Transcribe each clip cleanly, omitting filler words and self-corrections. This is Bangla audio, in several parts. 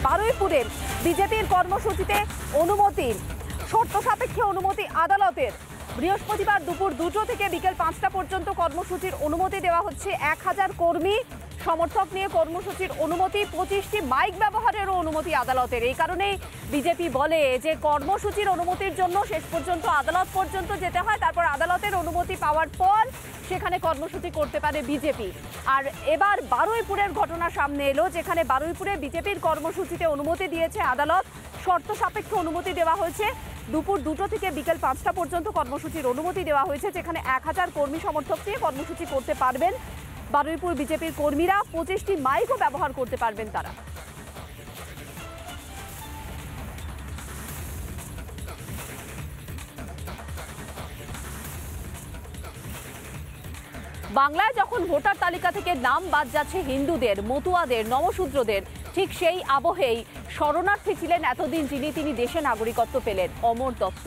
বারুইপুরে বিজেপির কর্মসূচিতে অনুমতি, শর্ত সাপেক্ষে অনুমতি আদালতের। বৃহস্পতিবার দুপুর 2টো থেকে বিকেল 5টা পর্যন্ত কর্মসূচির অনুমতি দেওয়া হচ্ছে। 1000 কর্মী সমর্থক নিয়ে কর্মসূচির অনুমতি, 25টি মাইক ব্যবহারেরও অনুমতি আদালতের। এই কারণেই বিজেপি বলে যে কর্মসূচির অনুমতির জন্য শেষ পর্যন্ত আদালত পর্যন্ত যেতে হয়, তারপর আদালতের অনুমতি পাওয়ার পর সেখানে কর্মসূচি করতে পারে বিজেপি। আর এবার বারুইপুরের ঘটনা সামনে এলো, যেখানে বারুইপুরে বিজেপির কর্মসূচিতে অনুমতি দিয়েছে আদালত। শর্ত সাপেক্ষে অনুমতি দেওয়া হয়েছে। দুপুর 2টো থেকে বিকেল 5টা পর্যন্ত কর্মসূচির অনুমতি দেওয়া হয়েছে, যেখানে 1000 কর্মী সমর্থক নিয়ে কর্মসূচি করতে পারবেন বারুইপুর বিজেপির কর্মীরা। 25টি মাইকও ব্যবহার করতে পারবেন তারা। বাংলায় যখন ভোটার তালিকা থেকে নাম বাদ যাচ্ছে হিন্দুদের, মতুয়াদের, নমশূদ্রদের, ঠিক সেই আবহেই শরণার্থী ছিলেন এতদিন যিনি, তিনি দেশে নাগরিকত্ব পেলেন, অমর দত্ত।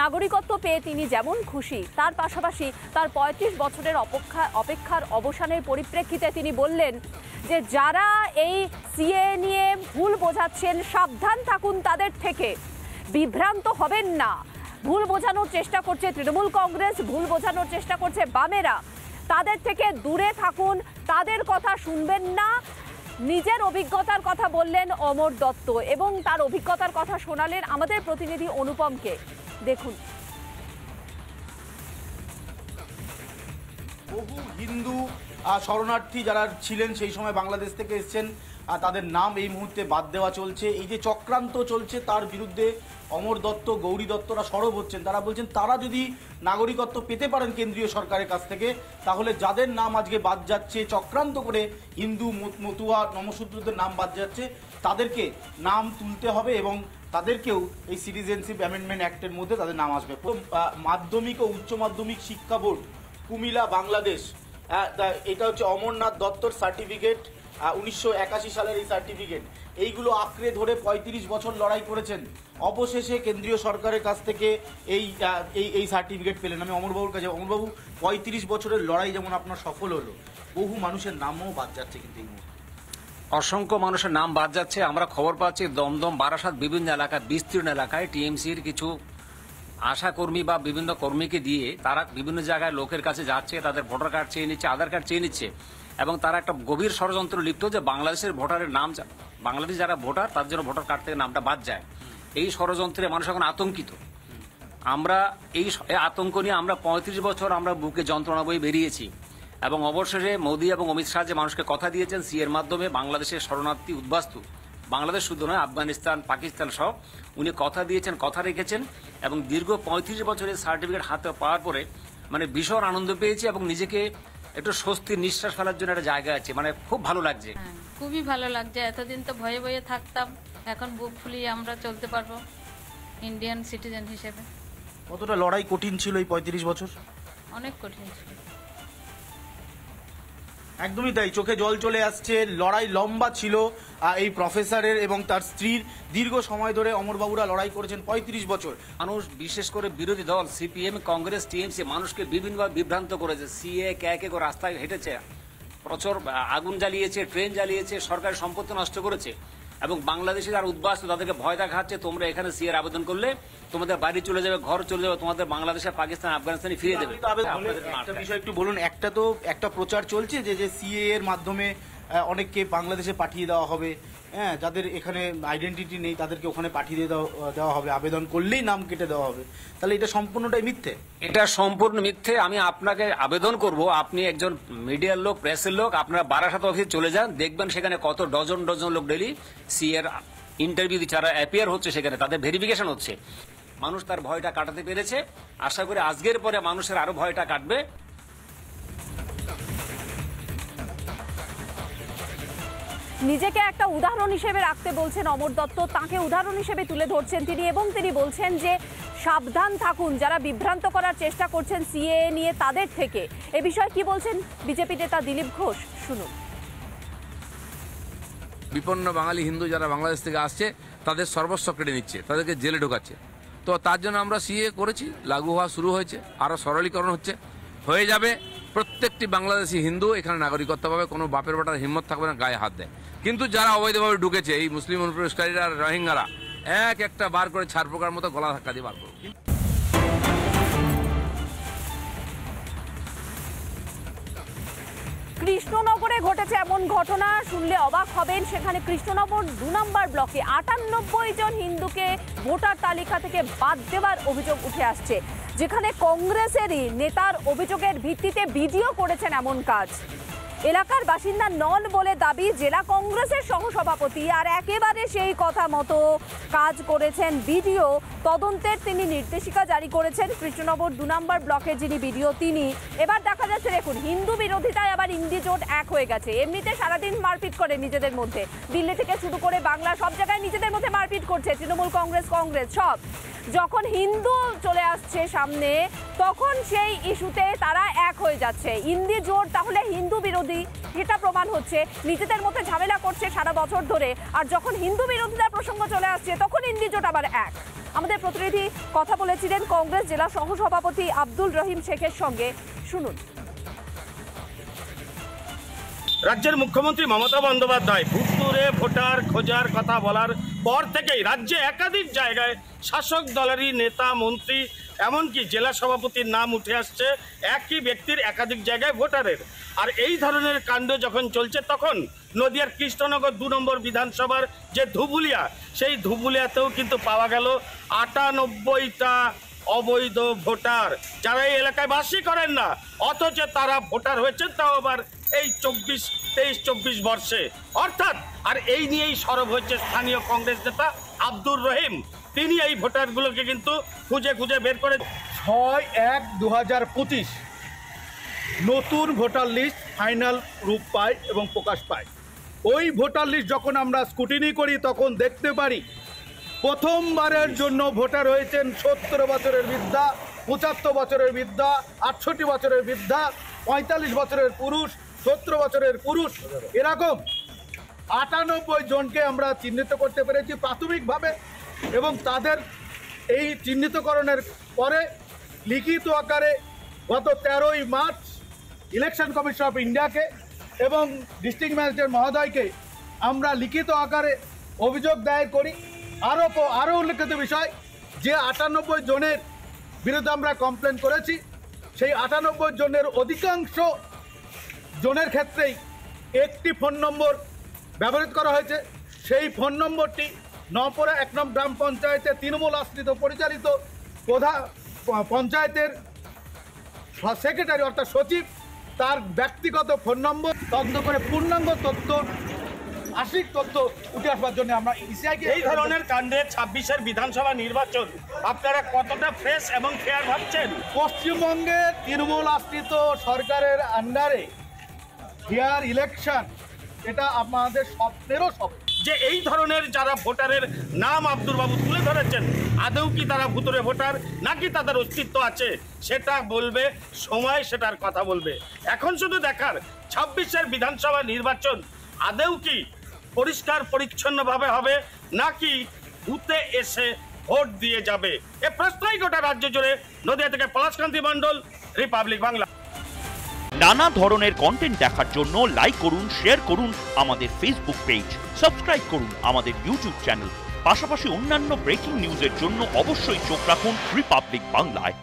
নাগরিকত্ব পেয়ে তিনি যেমন খুশি, তার পাশাপাশি তার 35 বছরের অপেক্ষার অবসানের পরিপ্রেক্ষিতে তিনি বললেন যে যারা এই সিএ নিয়ে ভুল বোঝাচ্ছেন, সাবধান থাকুন তাদের থেকে, বিভ্রান্ত হবেন না। ভুল বোঝানোর চেষ্টা করছে তৃণমূল কংগ্রেস, ভুল বোঝানোর চেষ্টা করছে বামেরা, তাদের থেকে দূরে থাকুন, তাদের কথা শুনবেন না। নিজের অভিজ্ঞতার কথা বললেন অমর দত্ত এবং তার অভিজ্ঞতার কথা শোনালেন আমাদের প্রতিনিধি অনুপমকে। দেখুন। বহু হিন্দু শরণার্থী যারা ছিলেন সেই সময় বাংলাদেশ থেকে এসেছেন, তাদের নাম এই মুহূর্তে বাদ দেওয়া চলছে। এই যে চক্রান্ত চলছে তার বিরুদ্ধে অমর দত্ত, গৌরী দত্তরা সরব হচ্ছেন। তারা বলছেন তারা যদি নাগরিকত্ব পেতে পারেন কেন্দ্রীয় সরকারের কাছ থেকে, তাহলে যাদের নাম আজকে বাদ যাচ্ছে, চক্রান্ত করে হিন্দু, মতুয়া, নমশূদ্রদের নাম বাদ যাচ্ছে, তাদেরকে নাম তুলতে হবে এবং তাদেরকেও এই সিটিজেনশিপ অ্যামেন্ডমেন্ট অ্যাক্টের মধ্যে তাদের নাম আসবে। মাধ্যমিক ও উচ্চ মাধ্যমিক শিক্ষা বোর্ড, কুমিল্লা, বাংলাদেশ, এটা হচ্ছে অমরনাথ দত্তর সার্টিফিকেট, 1981 সালের এই সার্টিফিকেট। এইগুলো আঁকড়ে ধরে 35 বছর লড়াই করেছেন, অবশেষে কেন্দ্রীয় সরকারের কাছ থেকে এই সার্টিফিকেট পেলেন। আমি অমরবাবুর কাছে, অমরবাবু 35 বছরের লড়াই যেমন আপনার সফল হলো, বহু মানুষের নামও বাদ যাচ্ছে কিন্তু এই মুহূর্তে। অসংখ্য মানুষের নাম বাদ যাচ্ছে। আমরা খবর পাচ্ছি দমদম, বারাসাত, বিভিন্ন এলাকায়, বিস্তীর্ণ এলাকায় টিএমসির কিছু আশাকর্মী বা বিভিন্ন কর্মীকে দিয়ে তারা বিভিন্ন জায়গায় লোকের কাছে যাচ্ছে, তাদের ভোটার কার্ড চেয়ে নিচ্ছে, আধার কার্ড চেয়ে নিচ্ছে এবং তারা একটা গভীর ষড়যন্ত্র লিপ্ত যে বাংলাদেশের ভোটারের নাম, বাংলাদেশ যারা ভোটার তার জন্য ভোটার কার্ড থেকে নামটা বাদ যায়। এই ষড়যন্ত্রে মানুষ এখন আতঙ্কিত। আমরা এই আতঙ্ক নিয়ে আমরা 35 বছর আমরা বুকে যন্ত্রণা বয়ে বেরিয়েছি এবং অবশেষে মোদী এবং অমিত শাহ যে মানুষকে কথা দিয়েছেন সিএর মাধ্যমে বাংলাদেশের শরণার্থী উদ্বাস্তু, বাংলাদেশ শুধু নয় আফগানিস্তান, পাকিস্তান সহ উনি কথা দিয়েছেন, কথা রেখেছেন এবং দীর্ঘ 35 বছরের সার্টিফিকেট হাতে পাওয়ার পরে মানে ভীষণ আনন্দ পেয়েছি এবং নিজেকে একটু স্বস্তির নিঃশ্বাস ফেলার জন্য একটা জায়গা আছে, মানে খুব ভালো লাগছে। খুবই ভালো লাগছে। এতদিন তো ভয়ে ভয়ে থাকতাম, এখন বুক ফুলিয়ে আমরা চলতে পারবো ইন্ডিয়ান সিটিজেন হিসেবে। কতটা লড়াই কঠিন ছিল এই 35 বছর? অনেক কঠিন ছিল। একদমই তাই, চোখে জল চলে আসছে। লড়াই লম্বা ছিল এই প্রফেসরের এবং তার স্ত্রীর। দীর্ঘ সময় ধরে অমরবাবুরা লড়াই করেছেন 35 বছর। মানুষ, বিশেষ করে বিরোধী দল সিপিএম, কংগ্রেস, টিএমসি মানুষকে বিভিন্নভাবে বিভ্রান্ত করেছে। সিএ কে করে রাস্তায় হেঁটেছে, প্রচুর আগুন জ্বালিয়েছে, ট্রেন জ্বালিয়েছে, সরকারি সম্পত্তি নষ্ট করেছে এবং বাংলাদেশে যারা উদ্বাস্ত তাদেরকে ভয় দেখাচ্ছে তোমরা এখানে সিএর আবেদন করলে তোমাদের বাড়ি চলে যাবে, ঘর চলে যাবে, তোমাদের বাংলাদেশে, পাকিস্তান, আফগানিস্তানে ফিরে দেবে। একটা বিষয় একটু বলুন, একটা প্রচার চলছে যে সিএ এর মাধ্যমে অনেককে বাংলাদেশে পাঠিয়ে দেওয়া হবে, হ্যাঁ, যাদের এখানে আইডেন্টিটি নেই তাদেরকে ওখানে পাঠিয়ে দেওয়া হবে, আবেদন করলেই নাম কেটে দেওয়া হবে। তাহলে এটা সম্পূর্ণটাই মিথ্যে? এটা সম্পূর্ণ মিথ্যে। আমি আপনাকে আবেদন করব, আপনি একজন মিডিয়ার লোক, প্রেসের লোক, আপনারা বারাসাত অফিসে চলে যান, দেখবেন সেখানে কত ডজন ডজন লোক ডেলি সিএর ইন্টারভিউ দিচ্ছে, যারা অ্যাপিয়ার হচ্ছে সেখানে, তাদের ভেরিফিকেশন হচ্ছে। মানুষ তার ভয়টা কাটাতে পেরেছে। আশা করি আজকের পরে মানুষের আরো ভয়টা কাটবে। নিজেকে একটা উদাহরণ হিসেবে রাখতে বলছেন অমর দত্ত, তাকে উদাহরণ হিসেবে তুলে ধরছেন তিনি এবং তিনি বলছেন যে সাবধান থাকুন যারা বিভ্রান্ত করার চেষ্টা করছেন সিএ নিয়ে তাদের থেকে। এ বিষয়ে কি বলছেন বিজেপি নেতা দিলীপ ঘোষ, শুনুন। বিপন্ন বাঙালি হিন্দু যারা বাংলাদেশ থেকে আসছে তাদের সর্বস্ব কেড়ে নিচ্ছে, তাদেরকে জেলে ঢোকাচ্ছে। তো তার জন্য আমরা সিএ করেছি, লাগু হওয়া শুরু হয়েছে, আরও সরলীকরণ হয়ে যাবে। প্রত্যেকটি বাংলাদেশি হিন্দু এখানে নাগরিকত্ব পাবে, কোনো বাপের বেটার হিম্মত থাকবে না গায়ে হাত দেয়। কিন্তু যারা অবৈধভাবে ঢুকেছে এই মুসলিম অনুপ্রবেশকারীরা রোহিঙ্গারা এক একটা বার করে ছাড় পোকার মতো গলা ধাক্কা দিয়ে বার করবে। কৃষ্ণনগরে ঘটেছে এমন ঘটনা, শুনলে অবাক হবেন। সেখানে কৃষ্ণনগর 2 নম্বর ব্লকে 98 জন হিন্দুকে ভোটার তালিকা থেকে বাদ দেওয়ার অভিযোগ উঠে আসছে, যেখানে কংগ্রেসেরই নেতার অভিযোগের ভিত্তিতে বিডিও করেছেন এমন কাজ। এলাকার বাসিন্দা নন বলে দাবি জেলা কংগ্রেসের সহসভাপতি, আর একেবারে সেই কথা মতো কাজ করেছেন বিডিও। তদন্তের তিনি নির্দেশিকা জারি করেছেন। কৃষ্ণনগর 2 নম্বর ব্লকের যিনি বিডিও তিনি। এবার দেখা যাচ্ছে, দেখুন, হিন্দু বিরোধিতায় আবার ইন্ডি জোট এক হয়ে গেছে। এমনিতে সারাদিন মারপিট করে নিজেদের মধ্যে, দিল্লি থেকে শুরু করে বাংলা সব জায়গায় নিজেদের মধ্যে মারপিট করছে তৃণমূল, কংগ্রেস সব। যখন হিন্দু চলে আসছে সামনে, তখন সেই ইস্যুতে তারা এক হয়ে যাচ্ছে। ইন্ডি জোট তাহলে হিন্দু বিরোধী, এটা প্রমাণ হচ্ছে। নিজেদের মধ্যে ঝামেলা করছে সারা বছর ধরে, আর যখন হিন্দু বিরোধিতার প্রসঙ্গ চলে আসছে তখন ইন্ডি জোট আবার এক। আমাদের প্রতিনিধি কথা বলেছিলেন কংগ্রেস জেলা সহসভাপতি আব্দুল রহিম শেখের সঙ্গে, শুনুন। রাজ্যের মুখ্যমন্ত্রী মমতা বন্দ্যোপাধ্যায় ভুতুরে ভোটার খোঁজার কথা বলার পর থেকেই রাজ্যে একাধিক জায়গায় শাসক দলেরই নেতা, মন্ত্রী, এমনকি জেলা সভাপতির নাম উঠে আসছে একই ব্যক্তির একাধিক জায়গায় ভোটারের। আর এই ধরনের কাণ্ড যখন চলছে, তখন নদিয়ার কৃষ্ণনগর 2 নম্বর বিধানসভার যে ধুবুলিয়া, সেই ধুবুলিয়াতেও কিন্তু পাওয়া গেল 98টা অবৈধ ভোটার, যারা এই এলাকায় বাসই করেন না, অথচ তারা ভোটার হয়েছেন, তাও আবার এই 23-24 বর্ষে। অর্থাৎ আর এই নিয়েই সরব হচ্ছে স্থানীয় কংগ্রেস নেতা আব্দুর রহিম। তিনি এই ভোটারগুলোকে কিন্তু খুঁজে খুঁজে বের করে 6/1/2025 নতুন ভোটার লিস্ট ফাইনাল রূপ পায় এবং প্রকাশ পায়। ওই ভোটার লিস্ট যখন আমরা স্ক্রুটিনি করি, তখন দেখতে পারি প্রথমবারের জন্য ভোটার হয়েছেন 70 বছরের বৃদ্ধা, 75 বছরের বৃদ্ধা, 68 বছরের বৃদ্ধা, 45 বছরের পুরুষ, 17 বছরের পুরুষ, এরকম 98 জনকে আমরা চিহ্নিত করতে পেরেছি প্রাথমিকভাবে। এবং তাদের এই চিহ্নিতকরণের পরে লিখিত আকারে গত 13ই মার্চ ইলেকশন কমিশন অফ ইন্ডিয়াকে এবং ডিস্ট্রিক্ট ম্যাজিস্ট্রেট মহোদয়কে আমরা লিখিত আকারে অভিযোগ দায়ের করি। আরও উল্লেখিত বিষয়, যে 98 জনের বিরুদ্ধে আমরা কমপ্লেন করেছি, সেই 98 জনের অধিকাংশ জনের ক্ষেত্রেই একটি ফোন নম্বর ব্যবহৃত করা হয়েছে। সেই ফোন নম্বরটি নপরা 1 নং গ্রাম পঞ্চায়েতের তৃণমূল আশ্রিত পরিচালিত প্রধান পঞ্চায়েতের সেক্রেটারি অর্থাৎ সচিব, তার ব্যক্তিগত ফোন নম্বর তদন্ত করে পূর্ণাঙ্গ তথ্য, আশিক তথ্য উঠে আসবার জন্য আমরা ইসিআইকে এই ধরনের কাণ্ডে 26-এর বিধানসভা নির্বাচন আপনারা কতটা ফ্রেশ এবং ফেয়ার ভাবছেন? পশ্চিমবঙ্গে তৃণমূল আশ্রিত সরকারের আন্ডারে ফেয়ার ইলেকশন, এটা আমাদের স্বপ্নেরও স্বপ্ন। যে এই ধরনের যারা ভোটারের নাম আব্দুল বাবু তুলে ধরেছেন, আদৌ কি তারা ভুতুরে ভোটার নাকি তাদের অস্তিত্ব আছে, সেটা বলবে সময়, সেটার কথা বলবে। এখন শুধু দেখার 26-এর বিধানসভা নির্বাচন আদৌ কি পরিষ্কার পরিচ্ছন্নভাবে হবে নাকি বুথে এসে ভোট দিয়ে যাবে, এ প্রশ্নই গোটা রাজ্য জুড়ে। নদিয়া থেকে পলাশকান্তি মণ্ডল, রিপাবলিক বাংলা। নানা ধরনের কন্টেন্ট দেখার জন্য লাইক করুন, শেয়ার করুন আমাদের ফেসবুক পেজ, সাবস্ক্রাইব করুন আমাদের ইউটিউব চ্যানেল। পাশাপাশি অন্যান্য ব্রেকিং নিউজের জন্য অবশ্যই চোখ রাখুন রিপাবলিক বাংলায়।